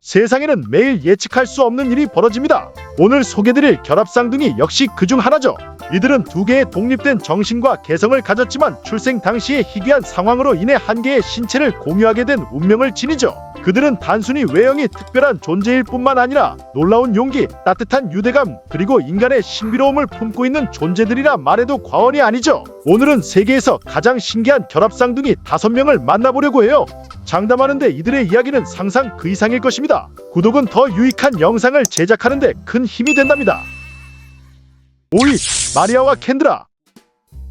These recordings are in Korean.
세상에는 매일 예측할 수 없는 일이 벌어집니다. 오늘 소개드릴 결합쌍둥이 역시 그중 하나죠. 이들은 두 개의 독립된 정신과 개성을 가졌지만 출생 당시의 희귀한 상황으로 인해 한 개의 신체를 공유하게 된 운명을 지니죠. 그들은 단순히 외형이 특별한 존재일 뿐만 아니라 놀라운 용기, 따뜻한 유대감, 그리고 인간의 신비로움을 품고 있는 존재들이라 말해도 과언이 아니죠. 오늘은 세계에서 가장 신기한 결합쌍둥이 5명을 만나보려고 해요. 장담하는데 이들의 이야기는 상상 그 이상일 것입니다. 구독은 더 유익한 영상을 제작하는데 큰 힘이 된답니다. 5위, 마리아와 캔드라.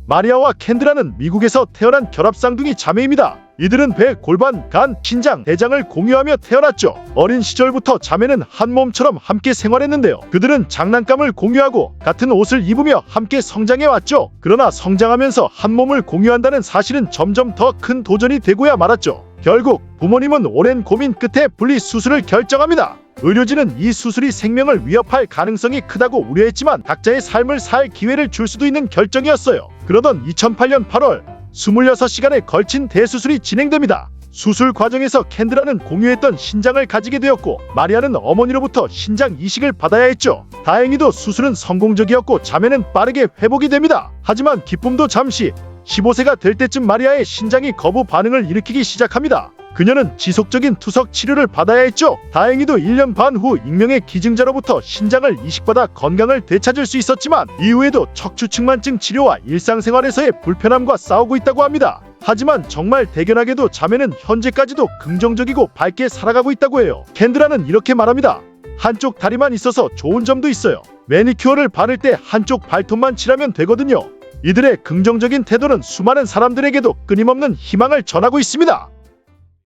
마리아와 캔드라는 미국에서 태어난 결합쌍둥이 자매입니다. 이들은 배, 골반, 간, 신장, 대장을 공유하며 태어났죠. 어린 시절부터 자매는 한 몸처럼 함께 생활했는데요. 그들은 장난감을 공유하고 같은 옷을 입으며 함께 성장해왔죠. 그러나 성장하면서 한 몸을 공유한다는 사실은 점점 더 큰 도전이 되고야 말았죠. 결국 부모님은 오랜 고민 끝에 분리수술을 결정합니다. 의료진은 이 수술이 생명을 위협할 가능성이 크다고 우려했지만 각자의 삶을 살 기회를 줄 수도 있는 결정이었어요. 그러던 2008년 8월 26시간에 걸친 대수술이 진행됩니다. 수술 과정에서 캔드라는 공유했던 신장을 가지게 되었고 마리아는 어머니로부터 신장 이식을 받아야 했죠. 다행히도 수술은 성공적이었고 자매는 빠르게 회복이 됩니다. 하지만 기쁨도 잠시. 15세가 될 때쯤 마리아의 신장이 거부 반응을 일으키기 시작합니다. 그녀는 지속적인 투석 치료를 받아야 했죠. 다행히도 1년 반 후 익명의 기증자로부터 신장을 이식받아 건강을 되찾을 수 있었지만 이후에도 척추측만증 치료와 일상생활에서의 불편함과 싸우고 있다고 합니다. 하지만 정말 대견하게도 자매는 현재까지도 긍정적이고 밝게 살아가고 있다고 해요. 캔드라는 이렇게 말합니다. 한쪽 다리만 있어서 좋은 점도 있어요. 매니큐어를 바를 때 한쪽 발톱만 칠하면 되거든요. 이들의 긍정적인 태도는 수많은 사람들에게도 끊임없는 희망을 전하고 있습니다.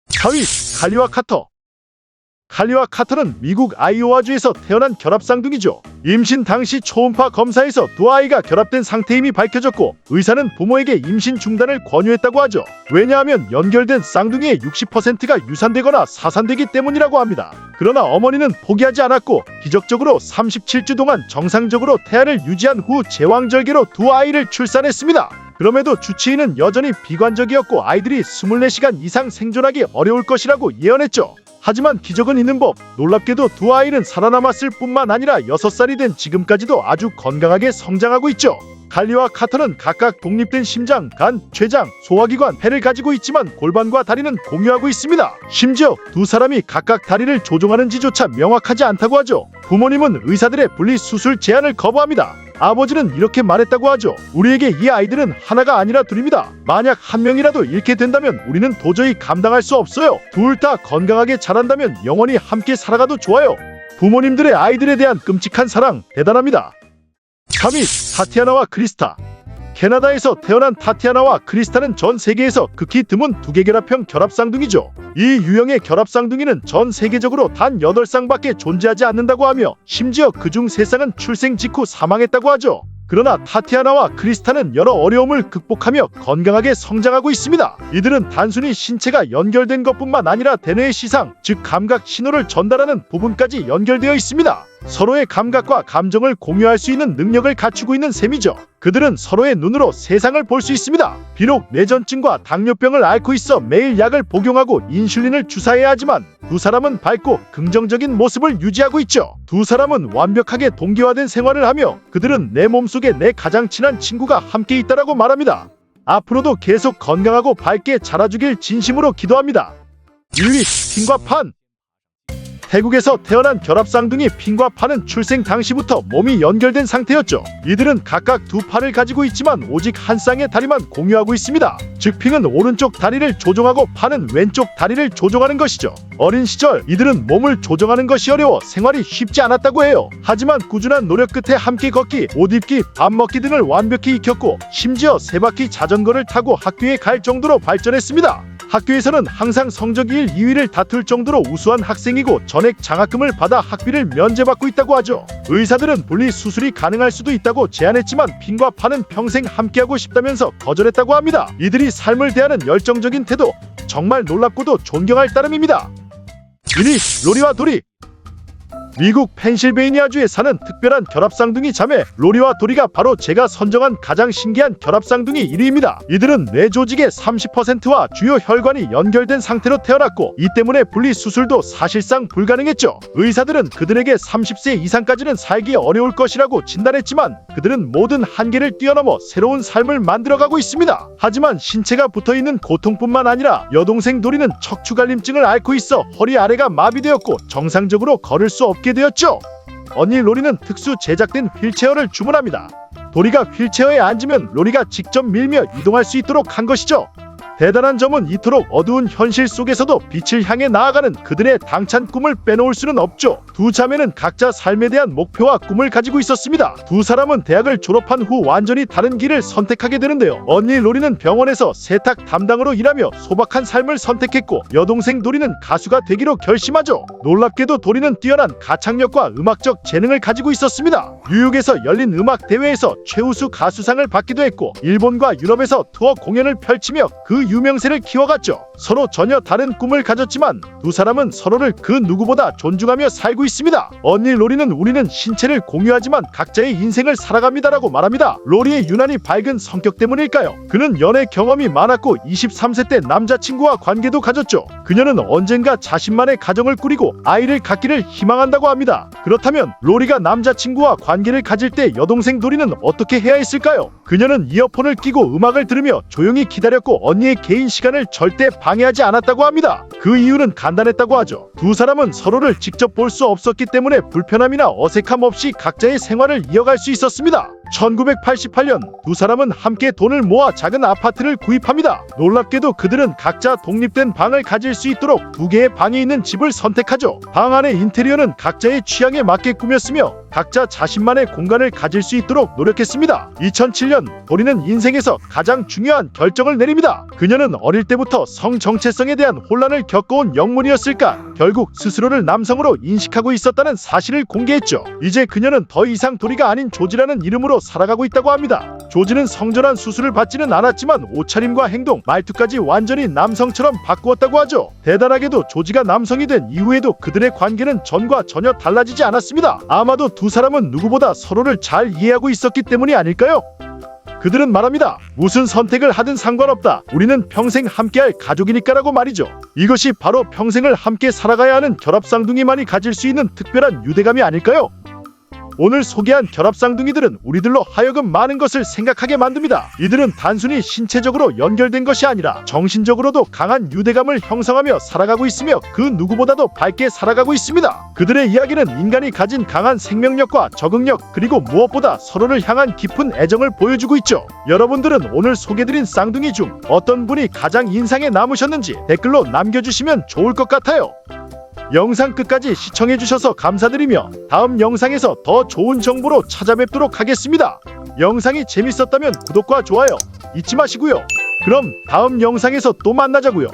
4위, 칼리와 카터. 칼리와 카터는 미국 아이오와주에서 태어난 결합쌍둥이죠. 임신 당시 초음파 검사에서 두 아이가 결합된 상태임이 밝혀졌고 의사는 부모에게 임신 중단을 권유했다고 하죠. 왜냐하면 연결된 쌍둥이의 60%가 유산되거나 사산되기 때문이라고 합니다. 그러나 어머니는 포기하지 않았고 기적적으로 37주 동안 정상적으로 태아를 유지한 후 제왕절개로 두 아이를 출산했습니다. 그럼에도 주치의는 여전히 비관적이었고 아이들이 24시간 이상 생존하기 어려울 것이라고 예언했죠. 하지만 기적은 있는 법. 놀랍게도 두 아이는 살아남았을 뿐만 아니라 6살이 된 지금까지도 아주 건강하게 성장하고 있죠. 칼리와 카터는 각각 독립된 심장, 간, 췌장, 소화기관, 폐를 가지고 있지만 골반과 다리는 공유하고 있습니다. 심지어 두 사람이 각각 다리를 조종하는지조차 명확하지 않다고 하죠. 부모님은 의사들의 분리수술 제안을 거부합니다. 아버지는 이렇게 말했다고 하죠. 우리에게 이 아이들은 하나가 아니라 둘입니다. 만약 한 명이라도 잃게 된다면 우리는 도저히 감당할 수 없어요. 둘 다 건강하게 자란다면 영원히 함께 살아가도 좋아요. 부모님들의 아이들에 대한 끔찍한 사랑 대단합니다. 3위, 타티아나와 크리스타. 캐나다에서 태어난 타티아나와 크리스타는 전 세계에서 극히 드문 두개 결합형 결합쌍둥이죠. 이 유형의 결합쌍둥이는 전 세계적으로 단 8쌍밖에 존재하지 않는다고 하며 심지어 그중 3쌍은 출생 직후 사망했다고 하죠. 그러나 타티아나와 크리스타는 여러 어려움을 극복하며 건강하게 성장하고 있습니다. 이들은 단순히 신체가 연결된 것뿐만 아니라 대뇌의 시상, 즉 감각 신호를 전달하는 부분까지 연결되어 있습니다. 서로의 감각과 감정을 공유할 수 있는 능력을 갖추고 있는 셈이죠. 그들은 서로의 눈으로 세상을 볼 수 있습니다. 비록 뇌전증과 당뇨병을 앓고 있어 매일 약을 복용하고 인슐린을 주사해야 하지만 두 사람은 밝고 긍정적인 모습을 유지하고 있죠. 두 사람은 완벽하게 동기화된 생활을 하며 그들은 내 몸속에 내 가장 친한 친구가 함께 있다라고 말합니다. 앞으로도 계속 건강하고 밝게 자라주길 진심으로 기도합니다. 1위, 핀과 판. 태국에서 태어난 결합쌍둥이 핀과 판은 출생 당시부터 몸이 연결된 상태였죠. 이들은 각각 두 팔을 가지고 있지만 오직 한 쌍의 다리만 공유하고 있습니다. 즉 핀은 오른쪽 다리를 조종하고 판은 왼쪽 다리를 조종하는 것이죠. 어린 시절 이들은 몸을 조정하는 것이 어려워 생활이 쉽지 않았다고 해요. 하지만 꾸준한 노력 끝에 함께 걷기, 옷 입기, 밥 먹기 등을 완벽히 익혔고 심지어 3바퀴 자전거를 타고 학교에 갈 정도로 발전했습니다. 학교에서는 항상 성적 1, 2위를 다툴 정도로 우수한 학생이고 전액 장학금을 받아 학비를 면제받고 있다고 하죠. 의사들은 분리수술이 가능할 수도 있다고 제안했지만 핀과 판은 평생 함께하고 싶다면서 거절했다고 합니다. 이들이 삶을 대하는 열정적인 태도, 정말 놀랍고도 존경할 따름입니다. 1위, 로리와 도리. 미국 펜실베이니아주에 사는 특별한 결합쌍둥이 자매 로리와 도리가 바로 제가 선정한 가장 신기한 결합쌍둥이 1위입니다. 이들은 뇌 조직의 30%와 주요 혈관이 연결된 상태로 태어났고 이 때문에 분리 수술도 사실상 불가능했죠. 의사들은 그들에게 30세 이상까지는 살기 어려울 것이라고 진단했지만 그들은 모든 한계를 뛰어넘어 새로운 삶을 만들어가고 있습니다. 하지만 신체가 붙어있는 고통뿐만 아니라 여동생 도리는 척추갈림증을 앓고 있어 허리 아래가 마비되었고 정상적으로 걸을 수 없게 되었죠. 언니 로리는 특수 제작된 휠체어를 주문합니다. 도리가 휠체어에 앉으면 로리가 직접 밀며 이동할 수 있도록 한 것이죠. 대단한 점은 이토록 어두운 현실 속에서도 빛을 향해 나아가는 그들의 당찬 꿈을 빼놓을 수는 없죠. 두 자매는 각자 삶에 대한 목표와 꿈을 가지고 있었습니다. 두 사람은 대학을 졸업한 후 완전히 다른 길을 선택하게 되는데요. 언니 로리는 병원에서 세탁 담당으로 일하며 소박한 삶을 선택했고 여동생 도리는 가수가 되기로 결심하죠. 놀랍게도 도리는 뛰어난 가창력과 음악적 재능을 가지고 있었습니다. 뉴욕에서 열린 음악 대회에서 최우수 가수상을 받기도 했고 일본과 유럽에서 투어 공연을 펼치며 그 유명세를 키워갔죠. 서로 전혀 다른 꿈을 가졌지만 두 사람은 서로를 그 누구보다 존중하며 살고 있습니다. 언니 로리는 우리는 신체를 공유하지만 각자의 인생을 살아갑니다라고 말합니다. 로리의 유난히 밝은 성격 때문일까요? 그는 연애 경험이 많았고 23세 때 남자친구와 관계도 가졌죠. 그녀는 언젠가 자신만의 가정을 꾸리고 아이를 갖기를 희망한다고 합니다. 그렇다면 로리가 남자친구와 관계를 가질 때 여동생 도리는 어떻게 해야 했을까요? 그녀는 이어폰을 끼고 음악을 들으며 조용히 기다렸고 언니의 개인 시간을 절대 방해하지 않았다고 합니다. 그 이유는 간단했다고 하죠. 두 사람은 서로를 직접 볼 수 없었기 때문에 불편함이나 어색함 없이 각자의 생활을 이어갈 수 있었습니다. 1988년 두 사람은 함께 돈을 모아 작은 아파트를 구입합니다. 놀랍게도 그들은 각자 독립된 방을 가질 수 있도록 두 개의 방이 있는 집을 선택하죠. 방 안의 인테리어는 각자의 취향에 맞게 꾸몄으며 각자 자신만의 공간을 가질 수 있도록 노력했습니다. 2007년 도리는 인생에서 가장 중요한 결정을 내립니다. 그녀는 어릴 때부터 성 정체성에 대한 혼란을 겪어온 영문이었을까 결국 스스로를 남성으로 인식하고 있었다는 사실을 공개했죠. 이제 그녀는 더 이상 도리가 아닌 조지라는 이름으로 살아가고 있다고 합니다. 조지는 성전환 수술을 받지는 않았지만 옷차림과 행동, 말투까지 완전히 남성처럼 바꾸었다고 하죠. 대단하게도 조지가 남성이 된 이후에도 그들의 관계는 전과 전혀 달라지지 않았습니다. 아마도 두 사람은 누구보다 서로를 잘 이해하고 있었기 때문이 아닐까요? 그들은 말합니다. 무슨 선택을 하든 상관없다. 우리는 평생 함께할 가족이니까라고 말이죠. 이것이 바로 평생을 함께 살아가야 하는 결합쌍둥이만이 가질 수 있는 특별한 유대감이 아닐까요? 오늘 소개한 결합쌍둥이들은 우리들로 하여금 많은 것을 생각하게 만듭니다. 이들은 단순히 신체적으로 연결된 것이 아니라 정신적으로도 강한 유대감을 형성하며 살아가고 있으며 그 누구보다도 밝게 살아가고 있습니다. 그들의 이야기는 인간이 가진 강한 생명력과 적응력 그리고 무엇보다 서로를 향한 깊은 애정을 보여주고 있죠. 여러분들은 오늘 소개드린 쌍둥이 중 어떤 분이 가장 인상에 남으셨는지 댓글로 남겨주시면 좋을 것 같아요. 영상 끝까지 시청해주셔서 감사드리며 다음 영상에서 더 좋은 정보로 찾아뵙도록 하겠습니다. 영상이 재밌었다면 구독과 좋아요 잊지 마시고요. 그럼 다음 영상에서 또 만나자고요.